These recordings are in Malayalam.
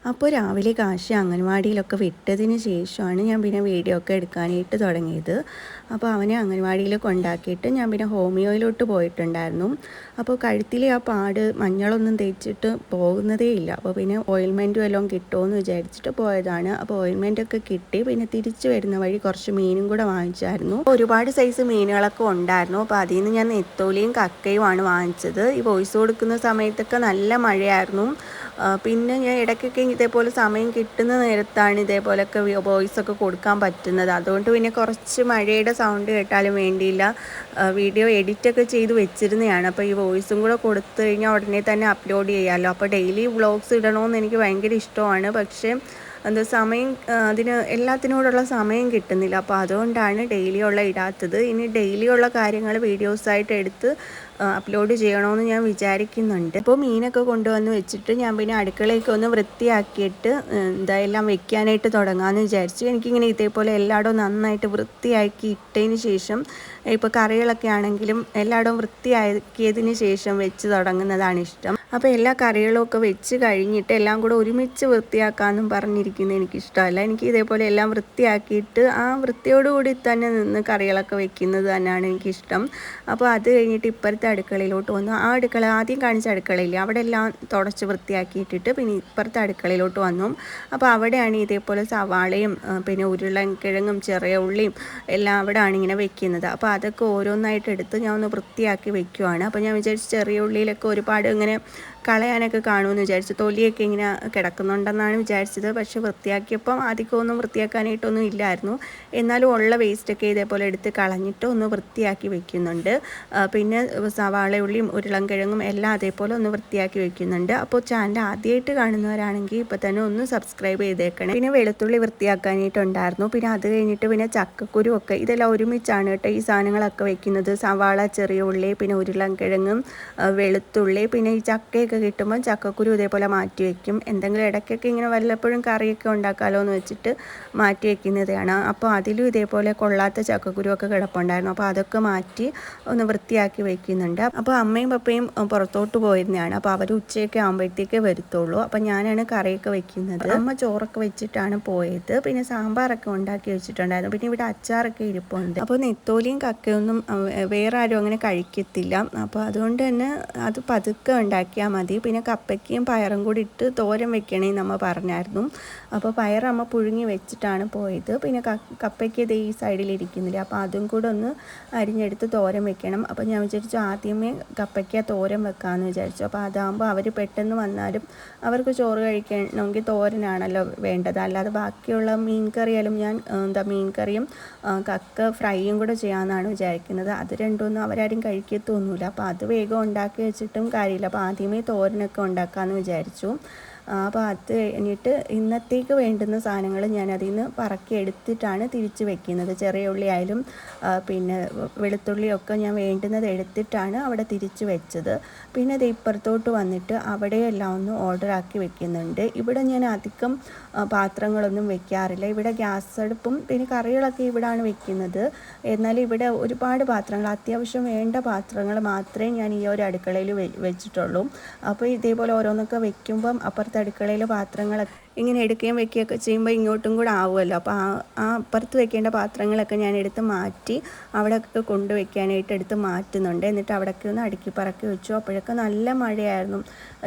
അപ്പോൾ രാവിലെ കാശി അംഗൻവാടിയിലൊക്കെ വിട്ടതിന് ശേഷമാണ് ഞാൻ പിന്നെ വീഡിയോ ഒക്കെ എടുക്കാനായിട്ട് തുടങ്ങിയത്. അപ്പോൾ അവനെ അംഗൻവാടിയിൽ കൊണ്ടാക്കിയിട്ട് ഞാൻ പിന്നെ ഹോമിയോയിലോട്ട് പോയിട്ടുണ്ടായിരുന്നു. അപ്പോൾ കഴുത്തിലെ ആ പാട് മഞ്ഞളൊന്നും തേച്ചിട്ട് പോകുന്നതേ ഇല്ല. അപ്പോൾ പിന്നെ ഓയിൽമെൻറ്റും എല്ലാം കിട്ടുമെന്ന് വിചാരിച്ചിട്ട് പോയതാണ്. അപ്പോൾ ഓയിൽമെൻറ്റൊക്കെ കിട്ടി. പിന്നെ തിരിച്ചു വരുന്ന വഴി കുറച്ച് മീനും കൂടെ വാങ്ങിച്ചായിരുന്നു. ഒരുപാട് സൈസ് മീനുകളൊക്കെ ഉണ്ടായിരുന്നു. അപ്പോൾ അതിൽ നിന്ന് ഞാൻ നെത്തോലിയും കക്കയുമാണ് വാങ്ങിച്ചത്. ഈ വോയിസ് കൊടുക്കുന്ന സമയത്തൊക്കെ നല്ല മഴയായിരുന്നു. പിന്നെ ഞാൻ ഇടയ്ക്കൊക്കെ ഇതേപോലെ സമയം കിട്ടുന്ന നേരത്താണ് ഇതേപോലെയൊക്കെ വോയിസൊക്കെ കൊടുക്കാൻ പറ്റുന്നത്. അതുകൊണ്ട് പിന്നെ കുറച്ച് മഴയുടെ സൗണ്ട് കേട്ടാലും വേണ്ടിയില്ല, വീഡിയോ എഡിറ്റൊക്കെ ചെയ്ത് വെച്ചിരുന്നതാണ്. അപ്പോൾ ഈ വോയിസും കൂടെ കൊടുത്തു കഴിഞ്ഞാൽ ഉടനെ തന്നെ അപ്ലോഡ് ചെയ്യാമല്ലോ. അപ്പോൾ ഡെയിലി വ്ളോഗ്സ് ഇടണമെന്ന് എനിക്ക് ഭയങ്കര ഇഷ്ടമാണ്. പക്ഷേ സമയം അതിന് എല്ലാത്തിനോടുള്ള സമയം കിട്ടുന്നില്ല. അപ്പോൾ അതുകൊണ്ടാണ് ഡെയിലിയുള്ള ഇടാത്തത്. ഇനി ഡെയിലിയുള്ള കാര്യങ്ങൾ വീഡിയോസായിട്ട് എടുത്ത് അപ്ലോഡ് ചെയ്യണമെന്ന് ഞാൻ വിചാരിക്കുന്നുണ്ട്. അപ്പോൾ മീനൊക്കെ കൊണ്ടുവന്ന് വെച്ചിട്ട് ഞാൻ പിന്നെ അടുക്കളയൊക്കെ ഒന്ന് വൃത്തിയാക്കിയിട്ട് എല്ലാം വെക്കാനായിട്ട് തുടങ്ങാമെന്ന് വിചാരിച്ചു. എനിക്കിങ്ങനെ ഇതേപോലെ എല്ലായിടവും നന്നായിട്ട് വൃത്തിയാക്കി ഇട്ടതിന് ശേഷം, ഇപ്പോൾ കറികളൊക്കെ ആണെങ്കിലും എല്ലായിടവും വൃത്തിയാക്കിയതിന് ശേഷം വെച്ച് തുടങ്ങുന്നതാണ് ഇഷ്ടം. അപ്പോൾ എല്ലാ കറികളും ഒക്കെ വെച്ച് കഴിഞ്ഞിട്ട് എല്ലാം കൂടെ ഒരുമിച്ച് വൃത്തിയാക്കാമെന്നും പറഞ്ഞിരിക്കുന്നത് എനിക്കിഷ്ടമല്ല. എനിക്ക് ഇതേപോലെ എല്ലാം വൃത്തിയാക്കിയിട്ട് ആ വൃത്തിയോടുകൂടി തന്നെ നിന്ന് കറികളൊക്കെ വെക്കുന്നത് തന്നെയാണ് എനിക്കിഷ്ടം. അപ്പോൾ അത് കഴിഞ്ഞിട്ട് ഇപ്പുറത്തെ അടുക്കളയിലോട്ട് വന്നു. ആ അടുക്കള ആദ്യം കാണിച്ച അടുക്കളയില്ല, അവിടെ എല്ലാം തുടച്ച് വൃത്തിയാക്കിയിട്ടിട്ട് പിന്നെ ഇപ്പുറത്തെ അടുക്കളയിലോട്ട് വന്നു. അപ്പോൾ അവിടെയാണ് ഇതേപോലെ സവാളയും പിന്നെ ഉരുളൻകിഴങ്ങും ചെറിയ ഉള്ളിയും എല്ലാം അവിടെയാണ് ഇങ്ങനെ വെക്കുന്നത്. അപ്പോൾ അതൊക്കെ ഓരോന്നായിട്ട് എടുത്ത് ഞാൻ ഒന്ന് വൃത്തിയാക്കി വെക്കുവാണ്. അപ്പോൾ ഞാൻ വിചാരിച്ചു ചെറിയ ഉള്ളിയിലൊക്കെ ഒരുപാട് ഇങ്ങനെ കളയാനൊക്കെ കാണുമെന്ന് വിചാരിച്ചു. തൊലിയൊക്കെ ഇങ്ങനെ കിടക്കുന്നുണ്ടെന്നാണ് വിചാരിച്ചത്. പക്ഷെ വൃത്തിയാക്കിയപ്പം അധികമൊന്നും വൃത്തിയാക്കാനായിട്ടൊന്നും ഇല്ലായിരുന്നു. എന്നാലും ഉള്ള വേസ്റ്റൊക്കെ ഇതേപോലെ എടുത്ത് കളഞ്ഞിട്ട് ഒന്ന് വൃത്തിയാക്കി വെക്കുന്നുണ്ട്. പിന്നെ സവാളയുള്ളിയും ഉരുളൻകിഴങ്ങും എല്ലാം അതേപോലെ ഒന്ന് വൃത്തിയാക്കി വെക്കുന്നുണ്ട്. അപ്പോൾ ചാനൽ ആദ്യമായിട്ട് കാണുന്നവരാണെങ്കിൽ ഇപ്പോൾ തന്നെ ഒന്ന് സബ്സ്ക്രൈബ് ചെയ്തേക്കണേ. പിന്നെ വെളുത്തുള്ളി വൃത്തിയാക്കാനായിട്ടുണ്ടായിരുന്നു. പിന്നെ അത് കഴിഞ്ഞിട്ട് പിന്നെ ചക്കക്കുരു ഒക്കെ ഇതെല്ലാം ഒരുമിച്ചാണ് കേട്ടോ ഈ സാധനങ്ങളൊക്കെ വെക്കുന്നത്. സവാള, ചെറിയ ഉള്ളി, പിന്നെ ഉരുളൻകിഴങ്ങും വെളുത്തുള്ളി, പിന്നെ ഈ ചക്കയൊക്കെ കിട്ടുമ്പോൾ ചക്കക്കുരു ഇതേപോലെ മാറ്റി വയ്ക്കും. എന്തെങ്കിലും ഇടയ്ക്കൊക്കെ ഇങ്ങനെ വല്ലപ്പോഴും കറിയൊക്കെ ഉണ്ടാക്കാമല്ലോ എന്ന് വെച്ചിട്ട് മാറ്റി വയ്ക്കുന്നതാണ്. അപ്പോൾ അതിലും ഇതേപോലെ കൊള്ളാത്ത ചക്കക്കുരുവൊക്കെ കിടപ്പുണ്ടായിരുന്നു. അപ്പോൾ അതൊക്കെ മാറ്റി ഒന്ന് വൃത്തിയാക്കി വയ്ക്കുന്നുണ്ട്. അപ്പോൾ അമ്മയും പപ്പയും പുറത്തോട്ട് പോയിരുന്നതാണ്. അപ്പോൾ അവർ ഉച്ചയൊക്കെ ആകുമ്പോഴത്തേക്കേ വരുത്തുള്ളൂ. അപ്പോൾ ഞാനാണ് കറിയൊക്കെ വെക്കുന്നത്. അമ്മ ചോറൊക്കെ വെച്ചിട്ടാണ് പോയത്. പിന്നെ സാമ്പാറൊക്കെ ഉണ്ടാക്കി വെച്ചിട്ടുണ്ടായിരുന്നു. പിന്നെ ഇവിടെ അച്ചാറൊക്കെ ഇരിപ്പുണ്ട്. അപ്പോൾ നെത്തോലിയും കക്കയൊന്നും വേറെ ആരും അങ്ങനെ കഴിക്കത്തില്ല. അപ്പോൾ അതുകൊണ്ട് തന്നെ അത് പതുക്കെ ഉണ്ടാക്കിയാൽ മതി. പിന്നെ കപ്പയ്ക്കയും പയറും കൂടി ഇട്ട് തോരൻ വെക്കണേ നമ്മൾ പറഞ്ഞായിരുന്നു. അപ്പോൾ പയറമ്മ പുഴുങ്ങി വെച്ചിട്ടാണ് പോയത്. പിന്നെ കപ്പയ്ക്ക് ഇത് ഈ സൈഡിലിരിക്കുന്നില്ല. അപ്പോൾ അതും കൂടെ ഒന്ന് അരിഞ്ഞെടുത്ത് തോരൻ വെക്കണം. അപ്പോൾ ഞാൻ വിചാരിച്ചു ആദ്യമേ കപ്പയ്ക്ക തോരൻ വെക്കാമെന്ന് വിചാരിച്ചു. അപ്പോൾ അതാകുമ്പോൾ അവർ പെട്ടെന്ന് വന്നാലും അവർക്ക് ചോറ് കഴിക്കണമെങ്കിൽ തോരനാണല്ലോ വേണ്ടത്. അല്ലാതെ ബാക്കിയുള്ള മീൻ കറിയാലും ഞാൻ മീൻ കറിയും കക്ക ഫ്രൈയും കൂടെ ചെയ്യാമെന്നാണ് വിചാരിക്കുന്നത്. അത് രണ്ടൊന്നും അവരാരും കഴിക്കത്തൊന്നുമില്ല. അപ്പോൾ അത് വേഗം ഉണ്ടാക്കി വെച്ചിട്ടും കാര്യമില്ല. അപ്പോൾ ആദ്യമേ തോരനൊക്കെ ഉണ്ടാക്കാമെന്ന് വിചാരിച്ചു. അപ്പോൾ അത് കഴിഞ്ഞിട്ട് ഇന്നത്തേക്ക് വേണ്ടുന്ന സാധനങ്ങൾ ഞാൻ അതിൽ നിന്ന് പറക്കി എടുത്തിട്ടാണ് തിരിച്ച് വെക്കുന്നത്. ചെറിയ ഉള്ളി ആയാലും പിന്നെ വെളുത്തുള്ളിയൊക്കെ ഞാൻ വേണ്ടുന്നത് എടുത്തിട്ടാണ് അവിടെ തിരിച്ച് വെച്ചത്. പിന്നെ ഇത് ഇപ്പുറത്തോട്ട് വന്നിട്ട് അവിടെയെല്ലാം ഒന്ന് ഓർഡർ ആക്കി വെക്കുന്നുണ്ട്. ഇവിടെ ഞാൻ അധികം പാത്രങ്ങളൊന്നും വെക്കാറില്ല. ഇവിടെ ഗ്യാസ് അടുപ്പും പിന്നെ കറികളൊക്കെ ഇവിടെയാണ് വെക്കുന്നത്. എന്നാൽ ഇവിടെ ഒരുപാട് പാത്രങ്ങൾ, അത്യാവശ്യം വേണ്ട പാത്രങ്ങൾ മാത്രമേ ഞാൻ ഈ ഒരു അടുക്കളയിൽ വെച്ചിട്ടുള്ളൂ. അപ്പോൾ ഇതേപോലെ ഓരോന്നൊക്കെ വെക്കുമ്പം അപ്പുറത്തെ അടുക്കളയിൽ പാത്രങ്ങളൊക്കെ ഇങ്ങനെ എടുക്കുകയും വെക്കുകയൊക്കെ ചെയ്യുമ്പോൾ ഇങ്ങോട്ടും കൂടെ ആവുമല്ലോ. അപ്പോൾ ആ അപ്പുറത്ത് വെക്കേണ്ട പാത്രങ്ങളൊക്കെ ഞാൻ എടുത്ത് മാറ്റി അവിടെയൊക്കെ കൊണ്ടുവയ്ക്കാനായിട്ട് എടുത്ത് മാറ്റുന്നുണ്ട്. എന്നിട്ട് അവിടെയൊക്കെ ഒന്ന് അടുക്കി പറക്കി വെച്ചു. അപ്പോഴൊക്കെ നല്ല മഴയായിരുന്നു.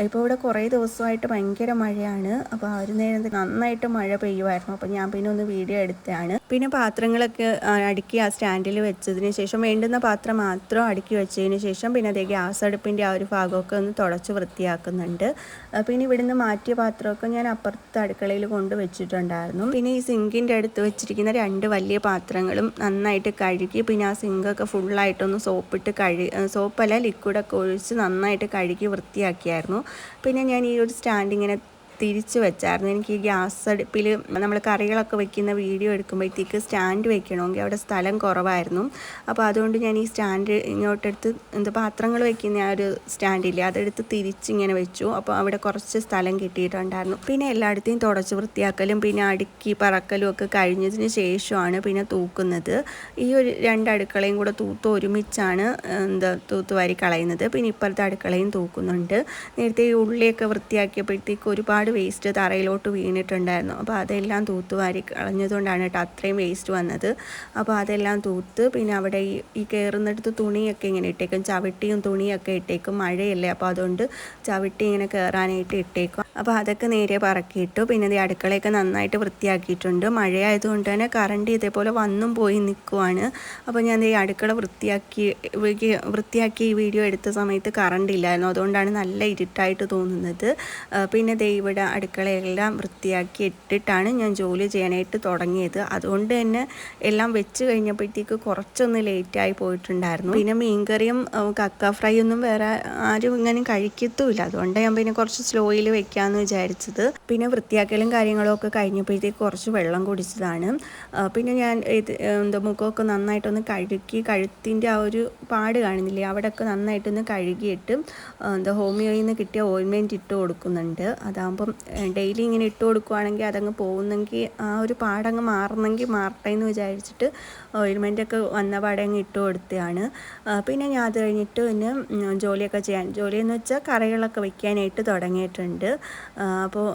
ഇപ്പോൾ ഇവിടെ കുറേ ദിവസമായിട്ട് ഭയങ്കര മഴയാണ്. അപ്പോൾ ആ ഒരു നേരം നന്നായിട്ട് മഴ പെയ്യുമായിരുന്നു. അപ്പോൾ ഞാൻ പിന്നെ ഒന്ന് വീഡിയോ എടുത്തതാണ്. പിന്നെ പാത്രങ്ങളൊക്കെ അടുക്കി ആ സ്റ്റാൻഡിൽ വെച്ചതിന് ശേഷം വേണ്ടുന്ന പാത്രം മാത്രം അടുക്കി വെച്ചതിന് ശേഷം പിന്നെ അതേ ഗ്യാസ് അടുപ്പിൻ്റെ ആ ഒരു ഭാഗമൊക്കെ ഒന്ന് തുടച്ച് വൃത്തിയാക്കുന്നുണ്ട്. പിന്നെ ഇവിടുന്ന് മാറ്റിയ പാത്രമൊക്കെ ഞാൻ അപ്പുറത്ത് അടുക്കളയിൽ കൊണ്ട് വെച്ചിട്ടുണ്ടായിരുന്നു. പിന്നെ ഈ സിങ്കിൻ്റെ അടുത്ത് വെച്ചിരിക്കുന്ന 2 വലിയ പാത്രങ്ങളും നന്നായിട്ട് കഴുകി പിന്നെ ആ സിങ്കൊക്കെ ഫുള്ളായിട്ടൊന്ന് സോപ്പല്ല ലിക്വിഡൊക്കെ ഒഴിച്ച് നന്നായിട്ട് കഴുകി വൃത്തിയാക്കിയായിരുന്നു. പിന്നെ ഞാൻ ഈ ഒരു സ്റ്റാൻഡ് ഇങ്ങനെ തിരിച്ച് വെച്ചായിരുന്നു. എനിക്ക് ഈ ഗ്യാസ് അടുപ്പിൽ നമ്മൾ കറികളൊക്കെ വെക്കുന്ന വീഡിയോ എടുക്കുമ്പോഴത്തേക്ക് സ്റ്റാൻഡ് വെക്കണമെങ്കിൽ അവിടെ സ്ഥലം കുറവായിരുന്നു. അപ്പോൾ അതുകൊണ്ട് ഞാൻ ഈ സ്റ്റാൻഡ് ഇങ്ങോട്ടെടുത്ത് പാത്രങ്ങൾ വെക്കുന്ന ആ ഒരു സ്റ്റാൻഡില്ലേ അതെടുത്ത് തിരിച്ചിങ്ങനെ വെച്ചു. അപ്പോൾ അവിടെ കുറച്ച് സ്ഥലം കിട്ടിയിട്ടുണ്ടായിരുന്നു. പിന്നെ എല്ലായിടത്തെയും തുടച്ച് വൃത്തിയാക്കലും പിന്നെ അടുക്കി പറക്കലും ഒക്കെ കഴിഞ്ഞതിന് ശേഷമാണ് പിന്നെ തൂക്കുന്നത്. ഈ ഒരു 2 അടുക്കളയും കൂടെ ഒരുമിച്ചാണ് തൂത്തുവാരി കളയുന്നത്. പിന്നെ ഇപ്പുറത്തെ അടുക്കളയും തൂക്കുന്നുണ്ട്. നേരത്തെ ഈ ഉള്ളിയൊക്കെ വൃത്തിയാക്കിയപ്പോഴത്തേക്ക് ഒരുപാട് വേസ്റ്റ് തറയിലോട്ട് വീണിട്ടുണ്ടായിരുന്നു. അപ്പോൾ അതെല്ലാം തൂത്തുവാരി കളഞ്ഞതുകൊണ്ടാണ് കേട്ടോ അത്രയും വേസ്റ്റ് വന്നത്. അപ്പോൾ അതെല്ലാം തൂത്ത് പിന്നെ അവിടെ ഈ കയറുന്നിടത്ത് തുണിയൊക്കെ ഇങ്ങനെ ഇട്ടേക്കും, ചവിട്ടിയും തുണിയൊക്കെ ഇട്ടേക്കും. മഴയല്ലേ, അപ്പോൾ അതുകൊണ്ട് ചവിട്ടി ഇങ്ങനെ കയറാനായിട്ട് ഇട്ടേക്കും. അപ്പോൾ അതൊക്കെ നേരെ പറക്കിയിട്ടു. പിന്നെ ഈ അടുക്കളയൊക്കെ നന്നായിട്ട് വൃത്തിയാക്കിയിട്ടുണ്ട്. മഴയായതുകൊണ്ട് തന്നെ കറണ്ട് ഇതേപോലെ വന്നും പോയി നിൽക്കുവാണ്. അപ്പോൾ ഞാൻ ഈ അടുക്കള വൃത്തിയാക്കി ഈ വീഡിയോ എടുത്ത സമയത്ത് കറണ്ട് ഇല്ലായിരുന്നു, അതുകൊണ്ടാണ് നല്ല ഇരുട്ടായിട്ട് തോന്നുന്നത്. പിന്നെ ഇവിടെ അടുക്കളയെല്ലാം വൃത്തിയാക്കി ഇട്ടിട്ടാണ് ഞാൻ ജോലി ചെയ്യാനായിട്ട് തുടങ്ങിയത്. അതുകൊണ്ട് തന്നെ എല്ലാം വെച്ച് കഴിഞ്ഞപ്പോഴത്തേക്ക് കുറച്ചൊന്ന് ലേറ്റായി പോയിട്ടുണ്ടായിരുന്നു. പിന്നെ മീൻകറിയും കക്ക ഫ്രൈ ഒന്നും വേറെ ആരും ഇങ്ങനെ കഴിക്കത്തുമില്ല, അതുകൊണ്ട് ഞാൻ പിന്നെ കുറച്ച് സ്ലോയിൽ വെക്കാമെന്ന് വിചാരിച്ചത്. പിന്നെ വൃത്തിയാക്കലും കാര്യങ്ങളും ഒക്കെ കഴിഞ്ഞപ്പോഴത്തേക്ക് കുറച്ച് വെള്ളം കുടിച്ചതാണ്. പിന്നെ ഞാൻ മുഖമൊക്കെ നന്നായിട്ടൊന്ന് കഴുകി, കഴുത്തിൻ്റെ ആ ഒരു പാട് കാണുന്നില്ലേ, അവിടെയൊക്കെ നന്നായിട്ടൊന്ന് കഴുകിയിട്ട് ഹോമിയോയിൽ നിന്ന് കിട്ടിയ ഓയിൻമെൻറ്റ് ഇട്ട് കൊടുക്കുന്നുണ്ട്. അതാകുമ്പം ഡെയിലി ഇങ്ങനെ ഇട്ട് കൊടുക്കുകയാണെങ്കിൽ അതങ്ങ് പോകുന്നെങ്കിൽ ആ ഒരു പാടങ്ങ് മാറണമെങ്കിൽ മാറട്ടെ എന്ന് വിചാരിച്ചിട്ട് ഓയിൻമെൻറ്റൊക്കെ വന്ന പാടെ അങ്ങ് ഇട്ട് കൊടുത്തതാണ്. പിന്നെ ഞാൻ അത് കഴിഞ്ഞിട്ട് പിന്നെ ജോലിയൊക്കെ ജോലിയെന്ന് വെച്ചാൽ കറികളൊക്കെ വയ്ക്കാനായിട്ട് തുടങ്ങിയിട്ടുണ്ട്. അപ്പോൾ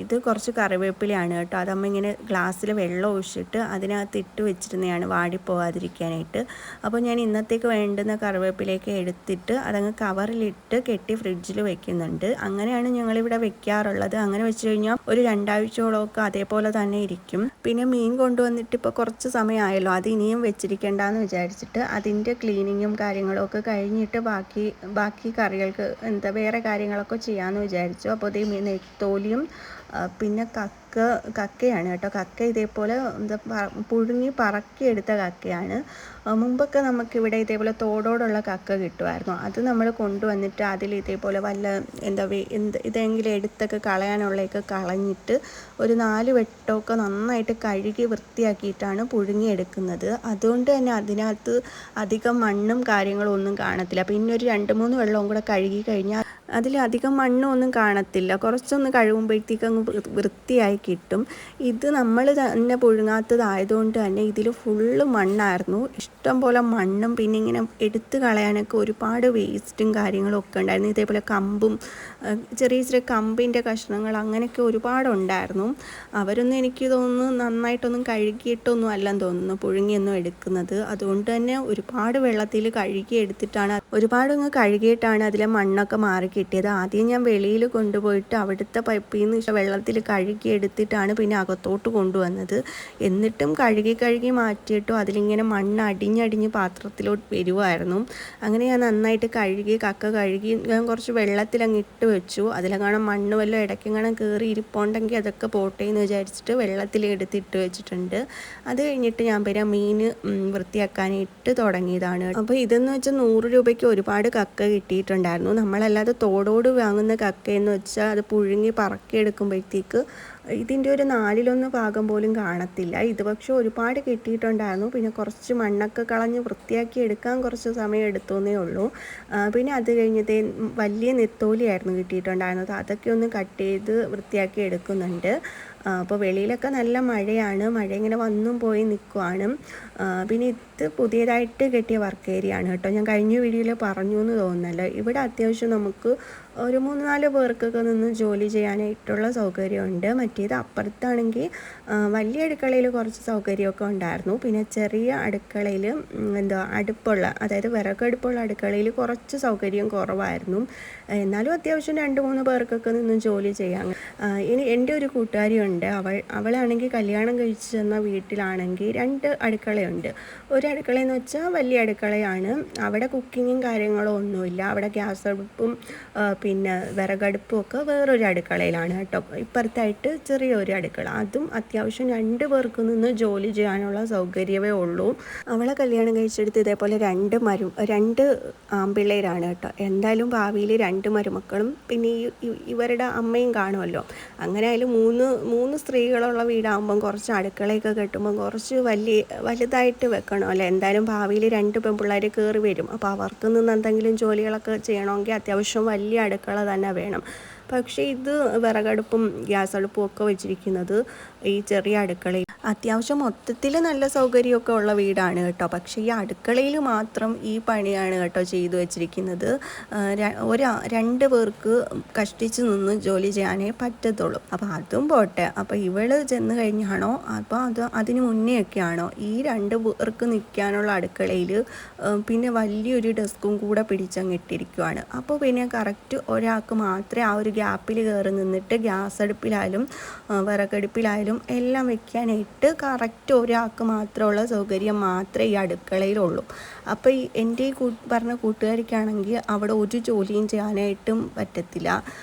ഇത് കുറച്ച് കറിവേപ്പിലയാണ് കേട്ടോ. അതമ്മ ഇങ്ങനെ ഗ്ലാസ്സിൽ വെള്ളം ഒഴിച്ചിട്ട് അതിനകത്ത് ഇട്ട് വെച്ചിരുന്നതാണ് വാടിപ്പോവാതിരിക്കാനായിട്ട്. അപ്പോൾ ഞാൻ ഇന്നത്തേക്ക് വേണ്ടുന്ന കറിവേപ്പിലേക്ക് എടുത്തിട്ട് അതങ്ങ് കവറിലിട്ട് കെട്ടി ഫ്രിഡ്ജിൽ വെക്കുന്നുണ്ട്. അങ്ങനെയാണ് ഞങ്ങളിവിടെ വെക്കാറുള്ളത്. അങ്ങനെ വെച്ച് കഴിഞ്ഞാൽ ഒരു 2 ആഴ്ചയോളമൊക്കെ അതേപോലെ തന്നെ ഇരിക്കും. പിന്നെ മീൻ കൊണ്ടുവന്നിട്ട് ഇപ്പോൾ കുറച്ച് സമയമായല്ലോ, അത് ഇനിയും വെച്ചിരിക്കേണ്ടെന്ന് വിചാരിച്ചിട്ട് അതിൻ്റെ ക്ലീനിങ്ങും കാര്യങ്ങളും ഒക്കെ കഴിഞ്ഞിട്ട് ബാക്കി കറികൾക്ക് വേറെ കാര്യങ്ങളൊക്കെ ചെയ്യാമെന്ന് വിചാരിച്ചു. അപ്പോൾ ഇത് നെത്തോലിയും പിന്നെ കക്കയാണ് കേട്ടോ. കക്ക ഇതേപോലെ പുഴുങ്ങി പറക്കിയെടുത്ത കക്കയാണ്. മുമ്പൊക്കെ നമുക്കിവിടെ ഇതേപോലെ തോടോടുള്ള കക്ക കിട്ടുമായിരുന്നു. അത് നമ്മൾ കൊണ്ടുവന്നിട്ട് അതിൽ ഇതേപോലെ ഇതെങ്കിലും എടുത്തൊക്കെ കളയാനുള്ളതൊക്കെ കളഞ്ഞിട്ട് ഒരു 4 വെട്ടമൊക്കെ നന്നായിട്ട് കഴുകി വൃത്തിയാക്കിയിട്ടാണ് പുഴുങ്ങിയെടുക്കുന്നത്. അതുകൊണ്ട് തന്നെ അതിനകത്ത് അധികം മണ്ണും കാര്യങ്ങളും ഒന്നും കാണത്തില്ല. പിന്നെ ഒരു 2-3 വെള്ളവും കൂടെ കഴുകി കഴിഞ്ഞാൽ അതിലധികം മണ്ണും ഒന്നും കാണത്തില്ല. കുറച്ചൊന്ന് കഴുകുമ്പോഴത്തേക്ക് അങ്ങ് വൃത്തിയായി കിട്ടും. ഇത് നമ്മൾ തന്നെ പുഴുങ്ങാത്തതായതുകൊണ്ട് തന്നെ ഇതിൽ ഫുള്ള് മണ്ണായിരുന്നു. ഇഷ്ടം പോലെ മണ്ണും പിന്നെ ഇങ്ങനെ എടുത്ത് കളയാനൊക്കെ ഒരുപാട് വേസ്റ്റും കാര്യങ്ങളും ഒക്കെ ഉണ്ടായിരുന്നു. ഇതേപോലെ കമ്പും ചെറിയ കമ്പിൻ്റെ കഷ്ണങ്ങൾ അങ്ങനെയൊക്കെ ഒരുപാടുണ്ടായിരുന്നു. അവരൊന്നും എനിക്ക് തോന്നുന്നു നന്നായിട്ടൊന്നും കഴുകിയിട്ടൊന്നും അല്ലെന്ന് തോന്നുന്നു പുഴുങ്ങിയൊന്നും എടുക്കുന്നത്. അതുകൊണ്ട് തന്നെ ഒരുപാട് വെള്ളത്തിൽ കഴുകിയെടുത്തിട്ടാണ്, ഒരുപാടങ്ങ് കഴുകിയിട്ടാണ് അതിലെ മണ്ണൊക്കെ മാറി കിട്ടിയത്. ആദ്യം ഞാൻ വെളിയിൽ കൊണ്ടുപോയിട്ട് അവിടുത്തെ പൈപ്പിൽ നിന്ന് വെള്ളത്തിൽ കഴുകി എടുത്തിട്ടാണ് പിന്നെ അകത്തോട്ട് കൊണ്ടുവന്നത്. എന്നിട്ടും കഴുകി മാറ്റിയിട്ടും അതിലിങ്ങനെ മണ്ണ് അടിഞ്ഞടിഞ്ഞ് പാത്രത്തിലോട്ട് വരുമായിരുന്നു. അങ്ങനെ ഞാൻ നന്നായിട്ട് കക്ക കഴുകി ഞാൻ കുറച്ച് വെള്ളത്തിലങ്ങ് ഇട്ട് വെച്ചു. അതിലെങ്ങാനും മണ്ണ് വല്ലതും ഇടയ്ക്കെങ്ങാനും കയറി ഇരിപ്പുണ്ടെങ്കിൽ അതൊക്കെ പോട്ടെ എന്ന് വിചാരിച്ചിട്ട് വെള്ളത്തിൽ എടുത്തിട്ട് വെച്ചിട്ടുണ്ട്. അത് കഴിഞ്ഞിട്ട് ഞാൻ പിന്നെ മീൻ വൃത്തിയാക്കാനായിട്ട് തുടങ്ങിയതാണ്. അപ്പോൾ ഇതെന്ന് വെച്ചാൽ 100 രൂപയ്ക്ക് ഒരുപാട് കക്ക കിട്ടിയിട്ടുണ്ടായിരുന്നു. നമ്മളല്ലാതെ തോടോട് വാങ്ങുന്ന കക്കയെന്ന് വെച്ചാൽ അത് പുഴുങ്ങി പറക്കിയെടുക്കുമ്പോഴത്തേക്ക് ഇതിൻ്റെ ഒരു 4/1 ഭാഗം പോലും കാണത്തില്ല. ഇത് പക്ഷേ ഒരുപാട് കിട്ടിയിട്ടുണ്ടായിരുന്നു. പിന്നെ കുറച്ച് മണ്ണൊക്കെ കളഞ്ഞ് വൃത്തിയാക്കി എടുക്കാൻ കുറച്ച് സമയം എടുത്തേ ഉള്ളൂ. പിന്നെ അത് കഴിഞ്ഞത് വലിയ നെത്തോലിയായിരുന്നു കിട്ടിയിട്ടുണ്ടായിരുന്നത്. അതൊക്കെ ഒന്ന് കട്ട് ചെയ്ത് വൃത്തിയാക്കി എടുക്കുന്നുണ്ട്. അപ്പോൾ വെളിയിലൊക്കെ നല്ല മഴയാണ്, മഴ ഇങ്ങനെ വന്നും പോയി നിൽക്കുവാണ്. പിന്നെ ഇത് പുതിയതായിട്ട് കെട്ടിയ വർക്ക് ഏരിയ ആണ് കേട്ടോ. ഞാൻ കഴിഞ്ഞ വീഡിയോയിൽ പറഞ്ഞു എന്ന് തോന്നുന്നല്ലോ. ഇവിടെ അത്യാവശ്യം നമുക്ക് ഒരു 3-4 പേർക്കൊക്കെ നിന്ന് ജോലി ചെയ്യാനായിട്ടുള്ള സൗകര്യമുണ്ട്. മറ്റേത് അപ്പുറത്താണെങ്കിൽ വലിയ അടുക്കളയിൽ കുറച്ച് സൗകര്യമൊക്കെ ഉണ്ടായിരുന്നു. പിന്നെ ചെറിയ അടുക്കളയിൽ അടുപ്പുള്ള, അതായത് വിറകടുപ്പുള്ള അടുക്കളയിൽ കുറച്ച് സൗകര്യം കുറവായിരുന്നു. എന്നാലും അത്യാവശ്യം 2-3 പേർക്കൊക്കെ നിന്ന് ജോലി ചെയ്യാം. ഇനി എൻ്റെ ഒരു കൂട്ടുകാരിയുണ്ട്, അവളാണെങ്കിൽ കല്യാണം കഴിച്ച് ചെന്ന വീട്ടിലാണെങ്കിൽ 2 അടുക്കളയുണ്ട്. ഒരു അടുക്കളയെന്ന് വെച്ചാൽ വലിയ അടുക്കളയാണ്. അവിടെ കുക്കിങ്ങും കാര്യങ്ങളും ഒന്നുമില്ല. അവിടെ ഗ്യാസ് അടുപ്പും പിന്നെ വിറകടുപ്പും ഒക്കെ വേറൊരു അടുക്കളയിലാണ് കേട്ടോ. ഇപ്പുറത്തായിട്ട് ചെറിയൊരു അടുക്കള, അതും അത്യാവശ്യം 2 പേർക്ക് നിന്ന് ജോലി ചെയ്യാനുള്ള സൗകര്യമേ ഉള്ളൂ. അവളെ കല്യാണം കഴിച്ചെടുത്ത് ഇതേപോലെ 2 ആൺപിള്ളേരാണ് കേട്ടോ. എന്തായാലും ഭാവിയിൽ 2 മരുമക്കളും പിന്നെ ഇവരുടെ അമ്മയും കാണുമല്ലോ. അങ്ങനെ അതിൽ 3 സ്ത്രീകളുള്ള വീടാകുമ്പം കുറച്ച് അടുക്കളയൊക്കെ കെട്ടുമ്പം കുറച്ച് വലുതായിട്ട് വെക്കണം അല്ലേ. എന്തായാലും ഭാവിയിൽ 2 പെൺപിള്ളേർ കയറി വരും. അപ്പോൾ അവർക്ക് നിന്ന് എന്തെങ്കിലും ജോലികളൊക്കെ ചെയ്യണമെങ്കിൽ അത്യാവശ്യം വലിയ അടുക്കള തന്നെ വേണം. പക്ഷേ ഇത് വിറകടുപ്പും ഗ്യാസ് അടുപ്പും ഒക്കെ വെച്ചിരിക്കുന്നത് ഈ ചെറിയ അടുക്കളയിൽ. അത്യാവശ്യം മൊത്തത്തിൽ നല്ല സൗകര്യമൊക്കെ ഉള്ള വീടാണ് കേട്ടോ. പക്ഷേ ഈ അടുക്കളയിൽ മാത്രം ഈ പണിയാണ് കേട്ടോ ചെയ്തു വെച്ചിരിക്കുന്നത്. രണ്ട് പേർക്ക് കഷ്ടിച്ച് നിന്ന് ജോലി ചെയ്യാനേ പറ്റത്തുള്ളൂ. അപ്പോൾ അതും പോട്ടെ, അപ്പോൾ ഇവള് ചെന്ന് കഴിഞ്ഞാണോ അപ്പോൾ അതിന് മുന്നെയൊക്കെയാണോ ഈ രണ്ട് പേർക്ക് നിൽക്കാനുള്ള അടുക്കളയിൽ പിന്നെ വലിയൊരു ഡെസ്കും കൂടെ പിടിച്ചങ്ങ് ഇട്ടിരിക്കുവാണ്. അപ്പോൾ പിന്നെ കറക്റ്റ് ഒരാൾക്ക് മാത്രമേ ആ ഒരു ഗ്യാപ്പിൽ കയറി നിന്നിട്ട് ഗ്യാസ് അടുപ്പിലായാലും വിറകടുപ്പിലായാലും എല്ലാം വെക്കാനായിട്ട് കറക്റ്റ് ഒരാൾക്ക് മാത്രമുള്ള സൗകര്യം മാത്രമേ ഈ അടുക്കളയിലുള്ളൂ. അപ്പോൾ എൻ്റെ പറഞ്ഞ കൂട്ടുകാരിക്കാണെങ്കിൽ അവിടെ ഒരു ജോലിയും ചെയ്യാനായിട്ടും പറ്റത്തില്ല.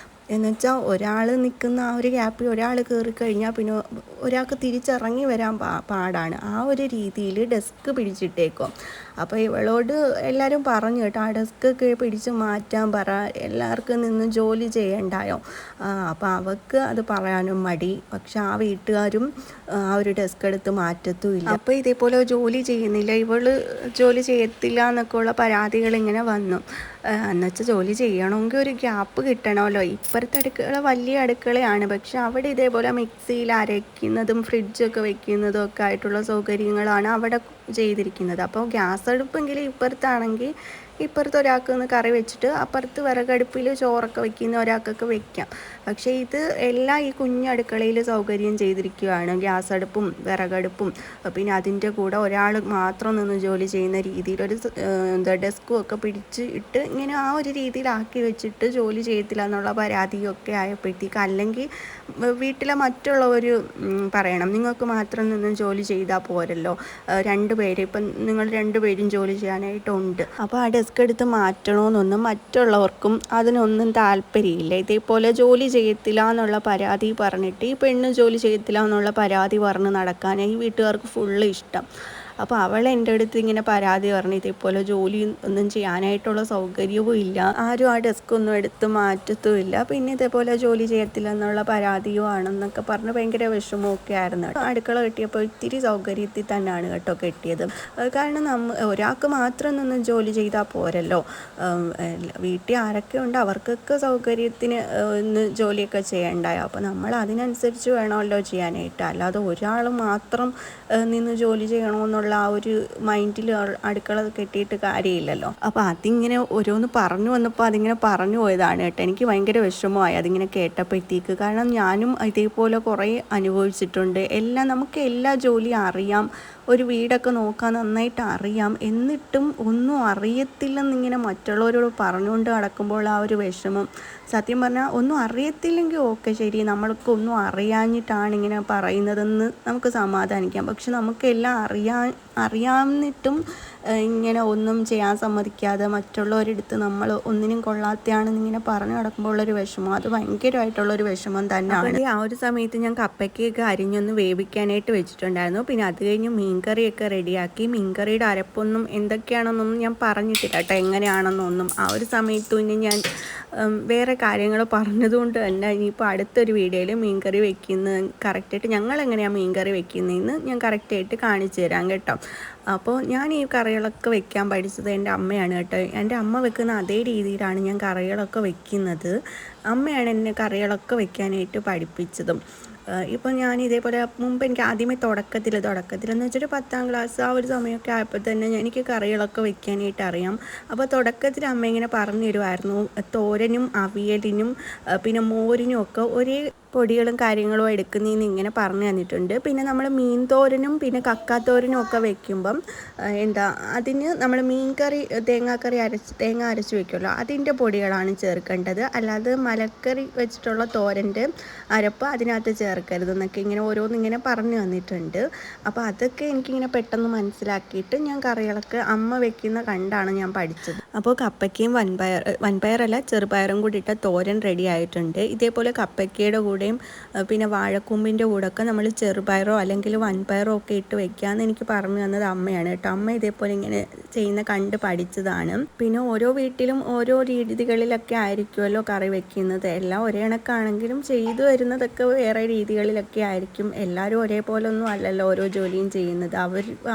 എന്നുവെച്ചാൽ ഒരാൾ നിൽക്കുന്ന ആ ഒരു ഗ്യാപ്പിൽ ഒരാൾ കയറി കഴിഞ്ഞാൽ പിന്നെ ഒരാൾക്ക് തിരിച്ചിറങ്ങി വരാൻ പാടാണ്. ആ ഒരു രീതിയിൽ ഡെസ്ക് പിടിച്ചിട്ടേക്കും. അപ്പോൾ ഇവളോട് എല്ലാവരും പറഞ്ഞു കേട്ടോ, ആ ഡെസ്കൊക്കെ പിടിച്ച് മാറ്റാൻ പറ, എല്ലാവർക്കും നിന്ന് ജോലി ചെയ്യണ്ടായോ. അപ്പോൾ അവൾക്ക് അത് പറയാനും മടി. പക്ഷെ ആ വീട്ടുകാരും ആ ഒരു ഡെസ്ക് എടുത്ത് മാറ്റത്തുമില്ല. അപ്പോൾ ഇതേപോലെ ജോലി ചെയ്യുന്നില്ല, ഇവള് ജോലി ചെയ്യത്തില്ല എന്നൊക്കെ ഉള്ള പരാതികൾ ഇങ്ങനെ വന്നു. എന്നുവെച്ചാൽ ജോലി ചെയ്യണമെങ്കിൽ ഒരു ഗ്യാപ്പ് കിട്ടണമല്ലോ. ഇപ്പുറത്തെ അടുക്കള വലിയ അടുക്കളയാണ്, പക്ഷെ അവിടെ ഇതേപോലെ മിക്സിയിൽ അരയ്ക്കുന്നതും ഫ്രിഡ്ജൊക്കെ വെക്കുന്നതും ഒക്കെ ആയിട്ടുള്ള സൗകര്യങ്ങളാണ് അവിടെ ചെയ്തിരിക്കുന്നത്. അപ്പോൾ ഗ്യാസ് അടുപ്പെങ്കിലും ഇപ്പുറത്താണെങ്കിൽ ഇപ്പുറത്ത് ഒരാൾക്ക് ഒന്ന് കറി വെച്ചിട്ട് അപ്പുറത്ത് വിറകടുപ്പിൽ ചോറൊക്കെ വെക്കുന്ന ഒരാൾക്കൊക്കെ വെക്കാം. പക്ഷേ ഇത് എല്ലാം ഈ കുഞ്ഞടുക്കളയിൽ സൗകര്യം ചെയ്തിരിക്കുകയാണ്. ഗ്യാസ് അടുപ്പും വിറകടുപ്പും പിന്നെ അതിൻ്റെ കൂടെ ഒരാൾ മാത്രം നിന്ന് ജോലി ചെയ്യുന്ന രീതിയിൽ ഡെസ്കും ഒക്കെ പിടിച്ച് ഇട്ട് ഇങ്ങനെ ആ ഒരു രീതിയിലാക്കി വെച്ചിട്ട് ജോലി ചെയ്യത്തില്ല എന്നുള്ള പരാതിയൊക്കെ ആയപ്പോഴത്തേക്ക്, അല്ലെങ്കിൽ വീട്ടിലെ മറ്റുള്ളവർ പറയണം നിങ്ങൾക്ക് മാത്രം നിന്ന് ജോലി ചെയ്താൽ പോരല്ലോ, രണ്ടുപേര് ഇപ്പം നിങ്ങൾ രണ്ടുപേരും ജോലി ചെയ്യാനായിട്ടുണ്ട്. അപ്പോൾ ആ ഡെസ്ക് എടുത്ത് മാറ്റണമെന്നൊന്നും മറ്റുള്ളവർക്കും അതിനൊന്നും താല്പര്യമില്ല. ഇതേപോലെ ജോലി ചെയ്യത്തില്ല എന്നുള്ള പരാതി പറഞ്ഞിട്ട് ഈ പെണ്ണ് ജോലി ചെയ്യത്തില്ല എന്നുള്ള പരാതി പറഞ്ഞ് നടക്കാൻ ഈ വീട്ടുകാർക്ക് ഫുള്ള് ഇഷ്ടം. അപ്പോൾ അവൾ എൻ്റെ അടുത്ത് ഇങ്ങനെ പരാതി പറഞ്ഞു, ഇതേപോലെ ജോലി ഒന്നും ചെയ്യാനായിട്ടുള്ള സൗകര്യവും ഇല്ല, ആരും ആ ഡെസ്ക് ഒന്നും എടുത്ത് മാറ്റത്തുമില്ല, പിന്നെ ഇതേപോലെ ജോലി ചെയ്യത്തില്ല എന്നുള്ള പരാതിയും ആണെന്നൊക്കെ പറഞ്ഞ് ഭയങ്കര വിഷമമൊക്കെ ആയിരുന്നു. അടുക്കള കെട്ടിയപ്പോൾ ഇത്തിരി സൗകര്യത്തിൽ തന്നെയാണ് കേട്ടോ കെട്ടിയത്. കാരണം ഒരാൾക്ക് മാത്രം നിന്ന് ജോലി ചെയ്താൽ പോരല്ലോ, വീട്ടിൽ ആരൊക്കെ ഉണ്ട് അവർക്കൊക്കെ സൗകര്യത്തിന് ഒന്ന് ജോലിയൊക്കെ ചെയ്യണ്ടായോ. അപ്പോൾ നമ്മൾ അതിനനുസരിച്ച് വേണമല്ലോ ചെയ്യാനായിട്ട്, അല്ലാതെ ഒരാൾ മാത്രം നിന്ന് ജോലി ചെയ്യണമെന്നുള്ള ആ ഒരു മൈൻഡിൽ അടുക്കള കെട്ടിയിട്ട് കാര്യമില്ലല്ലോ. അപ്പോൾ അതിങ്ങനെ ഓരോന്ന് പറഞ്ഞു വന്നപ്പോൾ അതിങ്ങനെ പറഞ്ഞു പോയതാണ് കേട്ടോ. എനിക്ക് ഭയങ്കര വിഷമമായി അതിങ്ങനെ കേട്ടപ്പോഴത്തേക്ക്. കാരണം ഞാനും ഇതേപോലെ കുറേ അനുഭവിച്ചിട്ടുണ്ട്. നമുക്ക് എല്ലാ ജോലിയും അറിയാം, ഒരു വീടൊക്കെ നോക്കാൻ നന്നായിട്ട് അറിയാം, എന്നിട്ടും ഒന്നും അറിയത്തില്ലെന്നിങ്ങനെ മറ്റുള്ളവരോട് പറഞ്ഞുകൊണ്ട് നടക്കുമ്പോൾ ആ ഒരു വിഷമം, സത്യം പറഞ്ഞാൽ ഒന്നും അറിയത്തില്ലെങ്കിൽ ഓക്കെ ശരി, നമ്മൾക്കൊന്നും അറിയാഞ്ഞിട്ടാണ് ഇങ്ങനെ പറയുന്നതെന്ന് നമുക്ക് സമാധാനിക്കാം. പക്ഷെ നമുക്കെല്ലാം അറിയാമെന്നിട്ടും ഇങ്ങനെ ഒന്നും ചെയ്യാൻ സമ്മതിക്കാതെ മറ്റുള്ളവരെടുത്ത് നമ്മൾ ഒന്നിനും കൊള്ളാത്തയാണെന്ന് ഇങ്ങനെ പറഞ്ഞു നടക്കുമ്പോൾ ഉള്ളൊരു വിഷമം, അത് ഭയങ്കരമായിട്ടുള്ളൊരു വിഷമം തന്നെയാണ്. ആ ഒരു സമയത്ത് ഞാൻ കപ്പയ്ക്കൊക്കെ അരിഞ്ഞൊന്ന് വേവിക്കാനായിട്ട് വെച്ചിട്ടുണ്ടായിരുന്നു. പിന്നെ അത് കഴിഞ്ഞ് മീൻകറിയൊക്കെ റെഡിയാക്കി. മീൻകറിയുടെ അരപ്പൊന്നും എന്തൊക്കെയാണെന്നൊന്നും ഞാൻ പറഞ്ഞിട്ടില്ല കേട്ടോ, എങ്ങനെയാണെന്നൊന്നും. ആ ഒരു സമയത്ത് പിന്നെ ഞാൻ വേറെ കാര്യങ്ങൾ പറഞ്ഞതുകൊണ്ട് തന്നെ ഇനിയിപ്പോൾ അടുത്തൊരു വീഡിയോയിൽ മീൻകറി വെക്കുന്നത് കറക്റ്റായിട്ട് ഞങ്ങൾ എങ്ങനെയാണ് മീൻകറി വെക്കുന്നതെന്ന് ഞാൻ കറക്റ്റായിട്ട് കാണിച്ചു തരാം കേട്ടോ. അപ്പോൾ ഞാൻ ഈ കറികളൊക്കെ വെക്കാൻ പഠിച്ചത് എൻ്റെ അമ്മയാണ് കേട്ടോ. എൻ്റെ അമ്മ വെക്കുന്ന അതേ രീതിയിലാണ് ഞാൻ കറികളൊക്കെ വെക്കുന്നത്. അമ്മയാണ് എന്നെ കറികളൊക്കെ വെക്കാനായിട്ട് പഠിപ്പിച്ചതും. ഇപ്പോൾ ഞാൻ ഇതേപോലെ മുമ്പ് എനിക്ക് ആദ്യമേ തുടക്കത്തിലെന്ന് വെച്ചിട്ട് 10ാം ക്ലാസ് ആ ഒരു സമയമൊക്കെ ആയപ്പോൾ തന്നെ എനിക്ക് കറികളൊക്കെ വെക്കാനായിട്ട് അറിയാം. അപ്പോൾ തുടക്കത്തിൽ അമ്മ ഇങ്ങനെ പറഞ്ഞു തരുമായിരുന്നു, തോരനും അവിയലിനും പിന്നെ മോരിനും ഒക്കെ ഒരേ പൊടികളും കാര്യങ്ങളും എടുക്കുന്നതെന്ന് ഇങ്ങനെ പറഞ്ഞു തന്നിട്ടുണ്ട്. പിന്നെ നമ്മൾ മീൻ തോരനും പിന്നെ കക്കാത്തോരനും ഒക്കെ വെക്കുമ്പം അതിന് നമ്മൾ മീൻകറി തേങ്ങ അരച്ച് വെക്കുമല്ലോ, അതിൻ്റെ പൊടികളാണ് ചേർക്കേണ്ടത്. അല്ലാതെ മലക്കറി വെച്ചിട്ടുള്ള തോരൻ്റെ അരപ്പ് അതിനകത്ത് ചേർക്കരുതെന്നൊക്കെ ഇങ്ങനെ ഓരോന്നിങ്ങനെ പറഞ്ഞു തന്നിട്ടുണ്ട്. അപ്പോൾ അതൊക്കെ എനിക്കിങ്ങനെ പെട്ടെന്ന് മനസ്സിലാക്കിയിട്ട് ഞാൻ കറികളൊക്കെ അമ്മ വെക്കുന്ന കണ്ടാണ് ഞാൻ പഠിച്ചത്. അപ്പോൾ കപ്പയ്ക്കയും വൻപയറല്ല ചെറുപയറും കൂടി ഇട്ട തോരൻ റെഡി ആയിട്ടുണ്ട്. ഇതേപോലെ കപ്പയ്ക്കയുടെ കൂടെയും പിന്നെ വാഴക്കൂമ്പിൻ്റെ കൂടെയൊക്കെ നമ്മൾ ചെറുപയറോ അല്ലെങ്കിൽ വൻപയറോ ഒക്കെ ഇട്ട് വെക്കാമെന്ന് എനിക്ക് പറഞ്ഞു തന്നത് അമ്മയാണ് കേട്ടോ. അമ്മ ഇതേപോലെ ഇങ്ങനെ ചെയ്യുന്ന കണ്ട് പഠിച്ചതാണ്. പിന്നെ ഓരോ വീട്ടിലും ഓരോ രീതികളിലൊക്കെ ആയിരിക്കുമല്ലോ കറി വെക്കുന്നത്. എല്ലാം ഒരേ കണക്കാണെങ്കിലും ചെയ്തു വരുന്നതൊക്കെ വേറെ രീതികളിലൊക്കെ ആയിരിക്കും. എല്ലാവരും ഒരേപോലെ ഒന്നും അല്ലല്ലോ ഓരോ ജോലിയും ചെയ്യുന്നത്.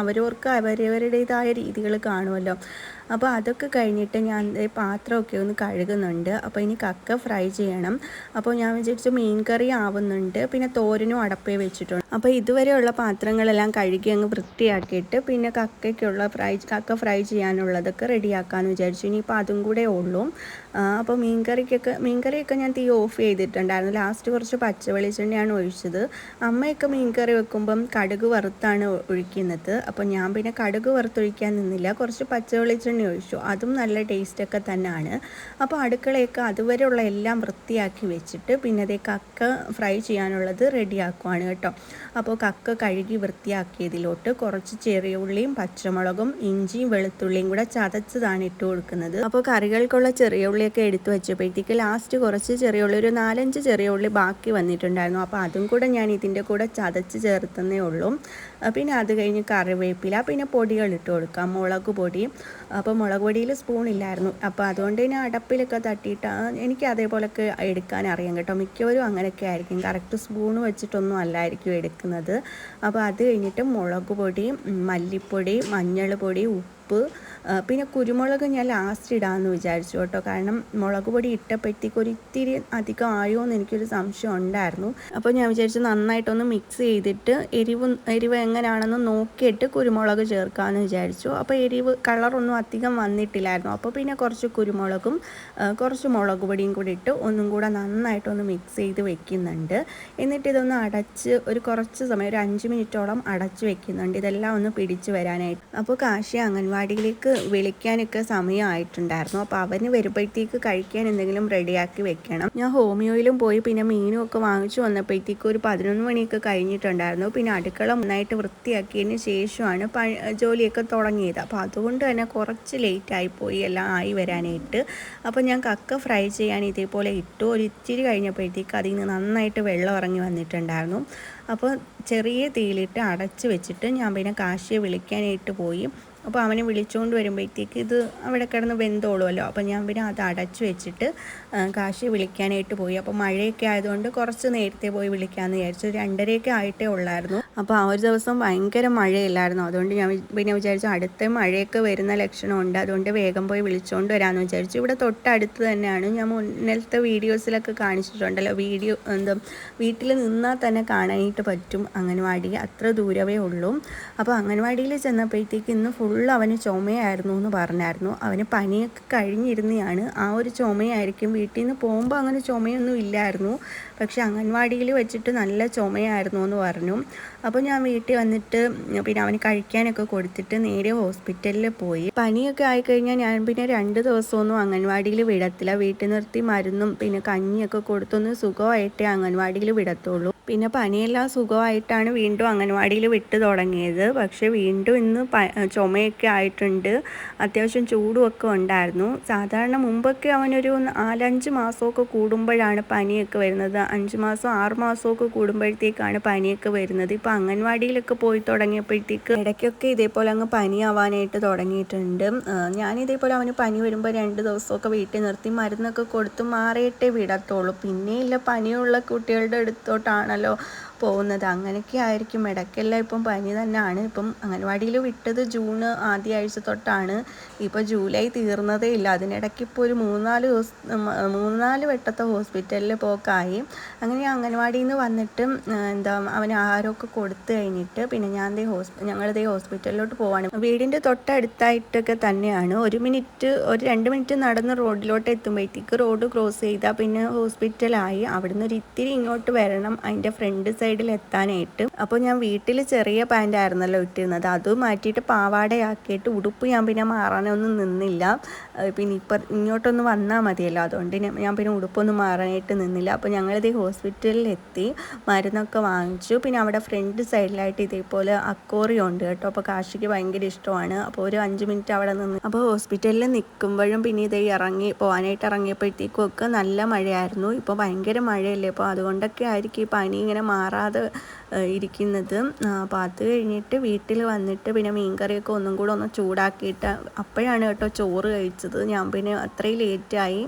അവരവർക്ക് അവരവരുടേതായ രീതികൾ കാണുമല്ലോ. അപ്പോൾ അതൊക്കെ കഴിഞ്ഞിട്ട് ഞാൻ പാത്രമൊക്കെ ഒന്ന് കഴുകുന്നുണ്ട്. അപ്പോൾ ഇനി കക്ക ഫ്രൈ ചെയ്യണം. അപ്പോൾ ഞാൻ വിചാരിച്ചു മീൻ കറി ആവുന്നുണ്ട്, പിന്നെ തോരനും അടപ്പേ വെച്ചിട്ടുണ്ട്. അപ്പോൾ ഇതുവരെയുള്ള പാത്രങ്ങളെല്ലാം കഴുകി അങ്ങ് വൃത്തിയാക്കിയിട്ട് പിന്നെ കക്ക ഫ്രൈ ചെയ്യാനുള്ളതൊക്കെ റെഡിയാക്കാമെന്ന് വിചാരിച്ചു. ഇനിയിപ്പോൾ അതും കൂടെ ഉള്ളൂ. അപ്പോൾ മീൻകറിയൊക്കെ ഞാൻ തീ ഓഫ് ചെയ്തിട്ടുണ്ടായിരുന്നു. ലാസ്റ്റ് കുറച്ച് പച്ച വെളിച്ചെണ്ണയാണ് ഒഴിച്ചത്. അമ്മയൊക്കെ മീൻകറി വെക്കുമ്പം കടുക് വറുത്താണ് ഒഴിക്കുന്നത്. അപ്പോൾ ഞാൻ പിന്നെ കടുക് വറുത്തൊഴിക്കാൻ നിന്നില്ല, കുറച്ച് പച്ച വെളിച്ചെണ്ണ ഒഴിച്ചു. അതും നല്ല ടേസ്റ്റൊക്കെ തന്നെയാണ്. അപ്പോൾ അടുക്കളയൊക്കെ അതുവരെയുള്ള എല്ലാം വൃത്തിയാക്കി വെച്ചിട്ട് പിന്നെ അതേ കക്ക ഫ്രൈ ചെയ്യാനുള്ളത് റെഡിയാക്കുവാണ് കേട്ടോ. അപ്പോൾ കക്ക കഴുകി വൃത്തിയാക്കിയതിലോട്ട് കുറച്ച് ചെറിയ ഉള്ളിയും പച്ചമുളകും ഇഞ്ചിയും വെളുത്തുള്ളിയും കൂടെ ചതച്ചതാണ് ഇട്ട് കൊടുക്കുന്നത്. അപ്പോൾ കറികൾക്കുള്ള ചെറിയ ഉള്ളിയൊക്കെ എടുത്തു വെച്ചപ്പോഴത്തേക്ക് ലാസ്റ്റ് കുറച്ച് ചെറിയ ഉള്ളി, ഒരു 4-5 ചെറിയ ഉള്ളി ബാക്കി വന്നിട്ടുണ്ടായിരുന്നു. അപ്പോൾ അതും കൂടെ ഞാൻ ഇതിൻ്റെ കൂടെ ചതച്ച് ചേർത്തന്നേ ഉള്ളൂ. പിന്നെ അത് കഴിഞ്ഞ് കറിവേപ്പില, പിന്നെ പൊടികൾ ഇട്ട് കൊടുക്കാം, മുളക് പൊടി. അപ്പോൾ മുളക് പൊടിയിൽ സ്പൂണില്ലായിരുന്നു, അപ്പോൾ അതുകൊണ്ട് തന്നെ അടപ്പിലൊക്കെ തട്ടിയിട്ട് എനിക്ക് അതേപോലൊക്കെ എടുക്കാൻ അറിയാം കേട്ടോ. മിക്കവരും അങ്ങനെയൊക്കെ ആയിരിക്കും, കറക്റ്റ് സ്പൂൺ വെച്ചിട്ടൊന്നും അല്ലായിരിക്കും എടുക്കുന്നത്. അപ്പോൾ അത് കഴിഞ്ഞിട്ട് മുളക് പൊടി, മല്ലിപ്പൊടി, മഞ്ഞൾ പൊടി, ഉപ്പ്, പിന്നെ കുരുമുളക് ഞാൻ ലാസ്റ്റ് ഇടാമെന്ന് വിചാരിച്ചു കേട്ടോ. കാരണം മുളക് പൊടി ഇട്ടപ്പോഴത്തേക്ക് ഒരിത്തിരി അധികം ആയോ എന്ന് എനിക്കൊരു സംശയം ഉണ്ടായിരുന്നു. അപ്പോൾ ഞാൻ വിചാരിച്ചു നന്നായിട്ടൊന്ന് മിക്സ് ചെയ്തിട്ട് എരിവ് എങ്ങനെയാണെന്ന് നോക്കിയിട്ട് കുരുമുളക് ചേർക്കാമെന്ന് വിചാരിച്ചു. അപ്പോൾ കളറൊന്നും അധികം വന്നിട്ടില്ലായിരുന്നു. അപ്പോൾ പിന്നെ കുറച്ച് കുരുമുളകും കുറച്ച് മുളക് പൊടിയും കൂടി ഇട്ട് ഒന്നും കൂടെ നന്നായിട്ടൊന്ന് മിക്സ് ചെയ്ത് വെക്കുന്നുണ്ട്. എന്നിട്ട് ഇതൊന്ന് അടച്ച് ഒരു കുറച്ച് സമയം, ഒരു 5 മിനിറ്റോളം അടച്ച് വെക്കുന്നുണ്ട്, ഇതെല്ലാം ഒന്ന് പിടിച്ച് വരാനായിട്ട്. അപ്പോൾ കാശി അംഗൻവാടിയിലേക്ക് വിളിക്കാനൊക്കെ സമയമായിട്ടുണ്ടായിരുന്നു. അപ്പോൾ അവന് വരുമ്പോഴത്തേക്ക് കഴിക്കാൻ എന്തെങ്കിലും റെഡിയാക്കി വെക്കണം. ഞാൻ ഹോമിയോയിലും പോയി പിന്നെ മീനും ഒക്കെ വാങ്ങിച്ചു വന്നപ്പോഴത്തേക്ക് ഒരു 11 മണിയൊക്കെ കഴിഞ്ഞിട്ടുണ്ടായിരുന്നു. പിന്നെ അടുക്കള നന്നായിട്ട് വൃത്തിയാക്കിയതിന് ശേഷമാണ് ജോലിയൊക്കെ തുടങ്ങിയത്. അപ്പോൾ അതുകൊണ്ട് തന്നെ കുറച്ച് ലേറ്റായിപ്പോയി എല്ലാം ആയി വരാനായിട്ട്. അപ്പോൾ ഞാൻ കക്ക ഫ്രൈ ചെയ്യാൻ ഇതേപോലെ ഇട്ടു. ഒരു ഇച്ചിരി കഴിഞ്ഞപ്പോഴത്തേക്ക് അതിൽ നിന്ന് നന്നായിട്ട് വെള്ളം ഇറങ്ങി വന്നിട്ടുണ്ടായിരുന്നു. അപ്പോൾ ചെറിയ തീയിലിട്ട് അടച്ച് വെച്ചിട്ട് ഞാൻ പിന്നെ കാശിയെ വിളിക്കാനായിട്ട് പോയി. അപ്പോൾ അവനെ വിളിച്ചുകൊണ്ട് വരുമ്പോഴത്തേക്ക് ഇത് അവിടെ കിടന്ന് വെന്തോളുമല്ലോ. അപ്പോൾ ഞാൻ പിന്നെ അത് അടച്ചു വെച്ചിട്ട് കാശി വിളിക്കാനായിട്ട് പോയി. അപ്പോൾ മഴയൊക്കെ ആയതുകൊണ്ട് കുറച്ച് നേരത്തെ പോയി വിളിക്കാമെന്ന് വിചാരിച്ചു. 2:30 ആയിട്ടേ ഉള്ളായിരുന്നു. അപ്പോൾ ആ ഒരു ദിവസം ഭയങ്കര മഴയില്ലായിരുന്നു. അതുകൊണ്ട് ഞാൻ പിന്നെ വിചാരിച്ചു അടുത്ത മഴയൊക്കെ വരുന്ന ലക്ഷണമുണ്ട്, അതുകൊണ്ട് വേഗം പോയി വിളിച്ചുകൊണ്ട് വരാമെന്ന് വിചാരിച്ചു. ഇവിടെ തൊട്ടടുത്ത് തന്നെയാണ്. ഞാൻ മുന്നത്തെ വീഡിയോസിലൊക്കെ കാണിച്ചിട്ടുണ്ടല്ലോ, വീട്ടിൽ നിന്നാൽ തന്നെ കാണാനായിട്ട് പറ്റും അംഗൻവാടി, അത്ര ദൂരമേ ഉള്ളൂ. അപ്പോൾ അംഗൻവാടിയിൽ ചെന്നപ്പോഴത്തേക്ക് ഇന്ന് അവന് ചുമയായിരുന്നു എന്ന് പറഞ്ഞായിരുന്നു. അവന് പനിയൊക്കെ കഴിഞ്ഞിരുന്നതാണ്, ആ ഒരു ചുമയായിരിക്കും. വീട്ടിൽ നിന്ന് പോകുമ്പോൾ അങ്ങനെ ചുമയൊന്നും ഇല്ലായിരുന്നു, പക്ഷെ അംഗൻവാടിയിൽ വെച്ചിട്ട് നല്ല ചുമയായിരുന്നു എന്ന് പറഞ്ഞു. അപ്പോൾ ഞാൻ വീട്ടിൽ വന്നിട്ട് പിന്നെ അവന് കഴിക്കാനൊക്കെ കൊടുത്തിട്ട് നേരെ ഹോസ്പിറ്റലിൽ പോയി. പനിയൊക്കെ ആയിക്കഴിഞ്ഞാൽ ഞാൻ പിന്നെ 2 ദിവസമൊന്നും അംഗൻവാടിയിൽ വിടത്തില്ല. വീട്ടിൽ നിർത്തി മരുന്നും പിന്നെ കഞ്ഞിയൊക്കെ കൊടുത്തൊന്ന് സുഖമായിട്ടേ അംഗൻവാടിയിൽ വിടത്തുള്ളൂ. പിന്നെ പനിയെല്ലാം സുഖമായിട്ടാണ് വീണ്ടും അംഗൻവാടിയിൽ വിട്ട് തുടങ്ങിയത്. പക്ഷേ വീണ്ടും ഇന്ന് ചുമയൊക്കെ ആയിട്ടുണ്ട്, അത്യാവശ്യം ചൂടുമൊക്കെ ഉണ്ടായിരുന്നു. സാധാരണ മുമ്പൊക്കെ അവനൊരു 4-5 മാസമൊക്കെ കൂടുമ്പോഴാണ് പനിയൊക്കെ വരുന്നത്, 5 മാസം 6 മാസമൊക്കെ കൂടുമ്പോഴത്തേക്കാണ് പനിയൊക്കെ വരുന്നത്. ഇപ്പോൾ അംഗൻവാടിയിലൊക്കെ പോയി തുടങ്ങിയപ്പോഴത്തേക്ക് ഇടയ്ക്കൊക്കെ ഇതേപോലെ അങ്ങ് പനിയാവാനായിട്ട് തുടങ്ങിയിട്ടുണ്ട്. ഞാനിതേപോലെ അവന് പനി വരുമ്പോൾ 2 ദിവസമൊക്കെ വീട്ടിൽ നിർത്തി മരുന്നൊക്കെ കൊടുത്ത് മാറിയിട്ടേ വിടത്തുള്ളൂ. പിന്നെയില്ല, പനിയുള്ള കുട്ടികളുടെ അടുത്തോട്ടാണല്ലോ പോകുന്നത്. അങ്ങനെയൊക്കെ ആയിരിക്കും. ഇടയ്ക്കെല്ലാം ഇപ്പം പനി തന്നെയാണ്. ഇപ്പം അംഗൻവാടിയിൽ വിട്ടത് ജൂൺ ആദ്യ ആഴ്ച തൊട്ടാണ്. ഇപ്പോൾ ജൂലൈ തീർന്നതേ ഇല്ല. അതിനിടയ്ക്ക് ഇപ്പോൾ ഒരു 3-4 വട്ടത്തെ ഹോസ്പിറ്റലിൽ പോക്കായി. അങ്ങനെ അംഗൻവാടിയിൽ നിന്ന് വന്നിട്ട് അവന് ആഹാരമൊക്കെ കൊടുത്തു കഴിഞ്ഞിട്ട് പിന്നെ ഞങ്ങളിതേ ഹോസ്പിറ്റലിലോട്ട് പോവാണ്. വീടിൻ്റെ തൊട്ടടുത്തായിട്ടൊക്കെ തന്നെയാണ്. ഒരു 2 മിനിറ്റ് നടന്ന് റോഡിലോട്ട് എത്തുമ്പോഴത്തേക്ക് റോഡ് ക്രോസ് ചെയ്താൽ പിന്നെ ഹോസ്പിറ്റലായി. അവിടുന്ന് ഒരു ഇത്തിരി ഇങ്ങോട്ട് വരണം അതിൻ്റെ ഫ്രണ്ട് സൈഡിൽ എത്താനായിട്ട്. അപ്പോൾ ഞാൻ വീട്ടിൽ ചെറിയ പാൻ്റ് ആയിരുന്നല്ലോ ഇട്ടിരുന്നത്, അത് മാറ്റിയിട്ട് പാവാടയാക്കിയിട്ട് ഉടുപ്പ് ഞാൻ പിന്നെ മാറാനൊന്നും നിന്നില്ല. പിന്നെ ഇങ്ങോട്ടൊന്ന് വന്നാൽ മതിയല്ലോ, അതുകൊണ്ട് ഞാൻ പിന്നെ ഉടുപ്പൊന്നും മാറാനായിട്ട് നിന്നില്ല. അപ്പോൾ ഞങ്ങളിതേ ഹോസ്പിറ്റലിൽ എത്തി, മരുന്നൊക്കെ വാങ്ങിച്ചു. പിന്നെ അവിടെ ഫ്രണ്ട് സൈഡിലായിട്ട് ഇതേപോലെ അക്വേറിയം ഉണ്ട് കേട്ടോ. അപ്പോൾ കാശിക്ക് ഭയങ്കര ഇഷ്ടമാണ്. അപ്പോൾ ഒരു 5 മിനിറ്റ് അവിടെ നിന്ന്. അപ്പോൾ ഹോസ്പിറ്റലിൽ നിൽക്കുമ്പോഴും പിന്നെ ഇതേ പോകാനായിട്ട് ഇറങ്ങിയപ്പോഴത്തേക്കും ഒക്കെ നല്ല മഴയായിരുന്നു. ഇപ്പോൾ ഭയങ്കര മഴയല്ലേ, അപ്പോൾ അതുകൊണ്ടൊക്കെ ആയിരിക്കും ഈ പനി ഇങ്ങനെ മാറാതെ ഇരിക്കുന്നത്. അപ്പോൾ അത് കഴിഞ്ഞിട്ട് വീട്ടിൽ വന്നിട്ട് പിന്നെ മീൻകറിയൊക്കെ ഒന്നും കൂടെ ഒന്ന് ചൂടാക്കിയിട്ട് അപ്പോഴാണ് കേട്ടോ ചോറ് കഴിച്ചത്. ഞാൻ പിന്നെ അത്രയും ലേറ്റായി,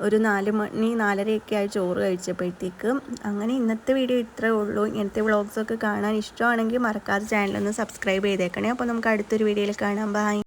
ഒരു 4 മണി 4:30 ആയി ചോറ് കഴിച്ചപ്പോഴത്തേക്ക്. അങ്ങനെ ഇന്നത്തെ വീഡിയോ ഇത്രയേ ഉള്ളൂ. ഇങ്ങനത്തെ വ്ളോഗ്സൊക്കെ കാണാൻ ഇഷ്ടമാണെങ്കിൽ മറക്കാതെ ചാനലൊന്ന് സബ്സ്ക്രൈബ് ചെയ്തേക്കണേ. അപ്പോൾ നമുക്ക് അടുത്തൊരു വീഡിയോയിൽ കാണാം. ബൈ.